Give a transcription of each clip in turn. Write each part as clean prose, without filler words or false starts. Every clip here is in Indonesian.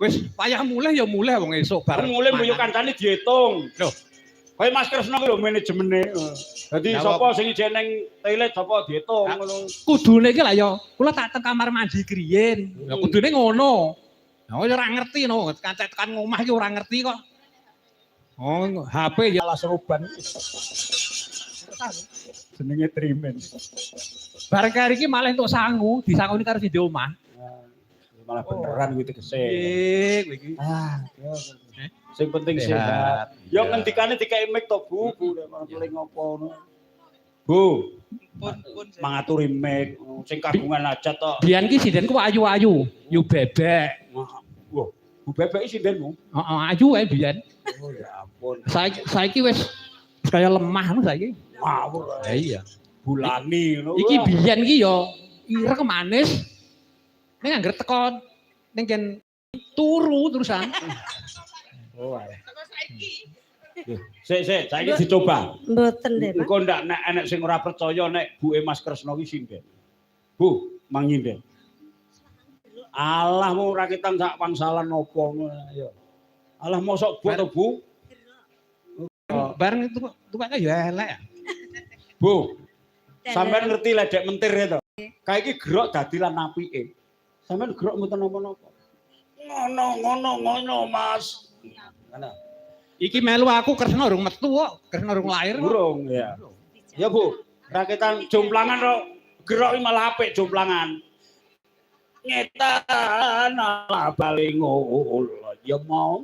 Wis payah mulai ya mulai wong esuk bar. Mulai mbuh yo kancane diitung. Loh, kaya Mas Kresna ku lho manajemene. Dadi sapa sing ijen ning toilet sapa diitung ngono. Kudune iki lah ya kula tak teng kamar mandi kriyen. Ya kudune ngono. Ya ora ngerti no, kancet tekan ngomah iki ora ngerti kok. Oh, HP ya Salah seruban. Jenenge Trimen. bareng kari iki malah entuk sangu, disangoni karo sing di omah. Malah beneran kuwi tegese. Nggih, kowe iki. Sing penting sehat. Ya ngendikane dikeki mic to, Bu. Bu paling ngopo ngono. Bu. Pun mangaturi mic sing kagungan aja to. Biyen ki sindenku ayu-ayu, yu bebek. Wah, Bu bebek iki sindenmu? Heeh, ayu ae biyen. Oh ya ampun. Saiki wis kaya lemah ngono saiki. Ngawur. Iya. Bulani ngono. Iki biyen ki ya ireng manis. Ning angger teko ning ken turu terusan. Oh ae. Sik, saiki dicoba. Mboten nggih, Pak. Engko ndak nek enek sing ora percaya nek buke Mas Kresna ki sinden. Bu, manginden. Alah mau rakitan sak pangsalan napa ngono ya. Alah mosok bu to, Bu? Bareng itu tukangnya ya elek ya. Bu. Sampeyan ngerti ledek mentir to? Kae iki gerok dadi lan apike. Sampeyan gerok mboten napa-napa. Ngono, Mas. Ngono. Iki melu aku Kresna urung metu kok, Kresna urung lahir kok. Urung ya. Ya Bu, rakitan jomplangan kok gerok malah apik jomplangan. Ngetan ala balingul ya mau.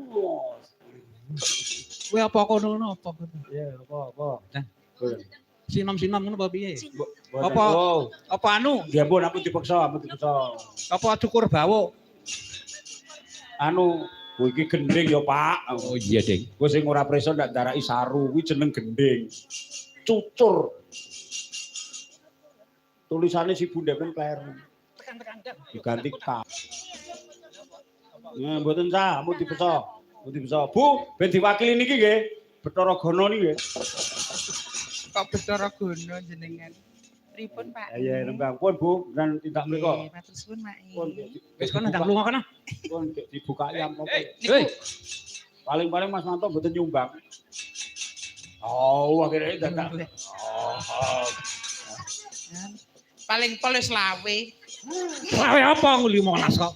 Kowe apa kono apa kono? Ya apa. Sinom-sinom ngono apa piye? Apa? Apa anu? Ya ampun, ampun dipaksa. Apa cukur bawuk? Anu, kowe iki gending ya, Pak. Oh iya, Ding. Kowe sing ora preso ndak daraki saru, kuwi jeneng gending. Cucur. Tulisane si Bunda men kleru. Tekan. Diganti K. Nah, mboten sah, ampun dipaksa. Bu, ben diwakili niki nggih. Bathara Gana niki nggih. Kok Bathara Gana jenengan. Pripun, Pak? Ya, nembang pun Bu, dan tindak mriku. Matur suwun, Mak. Pun Wis kono ndang lunga kono. pun dibukai apa. Hei, Paling-paling Mas Manto mboten nyumbang. Oh, akhirnya dadak. Paling polis lawe. lawe apa 15 kok.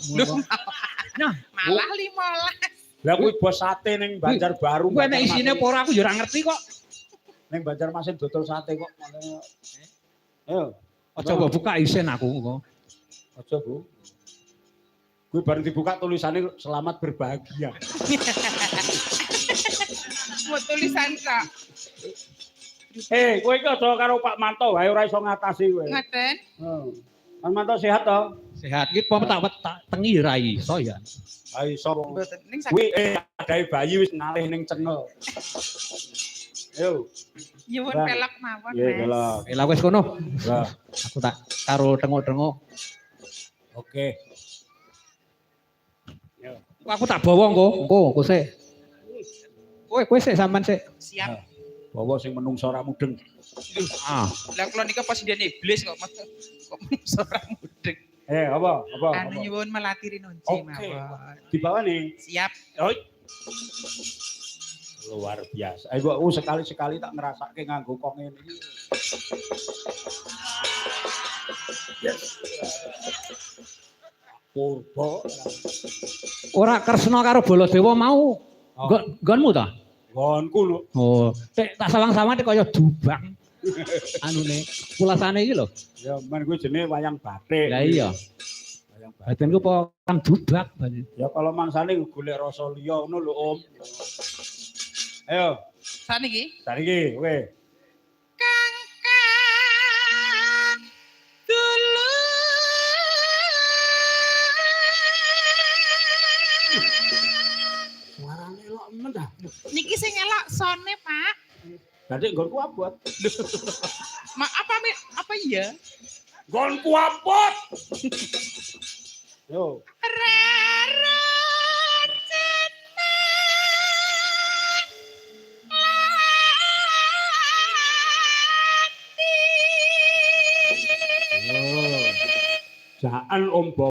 Nah, Malah 15. Lah kuwi bos sate ning Banjarbaru. kowe nek isine apa ora aku ya ora ngerti kok. Ning Banjarmasin dodol sate kok. Ayo, Aja mbok buka isin aku kok. aja Bu. Kuwi bareng dibuka tulisannya selamat berbahagia. Mau tulisan kok. Kowe iki aja karo Pak Manto wae ora iso ngatasi kowe. Ngoten. Pak Manto sehat to? Sehat iki apa tak tengi ra iso ya. Ha iso. Mboten ning Kuwi adahe bayi wis ngalih ning cengel. Yo. nyuwun Bang. pelak mawon, Nggih, Mas. delok. Lah wis kono. Lah, Aku tak karo tengok-tengok. oke. Aku tak bawa engko sik. Kowe sik sampean sik. Siap. Bawa sing menungso ora mudeng. Ah, Lah kula nika presiden iblis kok ora mudeng. Apa? Anu nyuwun melatiri nunci Oke. mawon. Di bawah nih. Siap. Oi. Luar biasa. Ayo sekali-sekali tak ngerasake nganggo kok ngene iki. Purba. ora Kresna karo Baladewa mau. Nggonmu ta? Nggonku lho. Oh, sik tak sawang-sawang kaya dubang. Anune, pulasane iki lho. Ya men kuwi jenenge wayang batik. Lah iya. Wayang batik. Badanku kan dubak. Ya kalau mangsane golek rasa liya ngono lho, Om. Ayo, Saniki saniki kowe. Kang dulu. Suarane elok men ta. Niki sing elok sone, Pak. Dadi nggonku abot. Apa iya? Nggonku abot. Yo. Jaan Om Bob.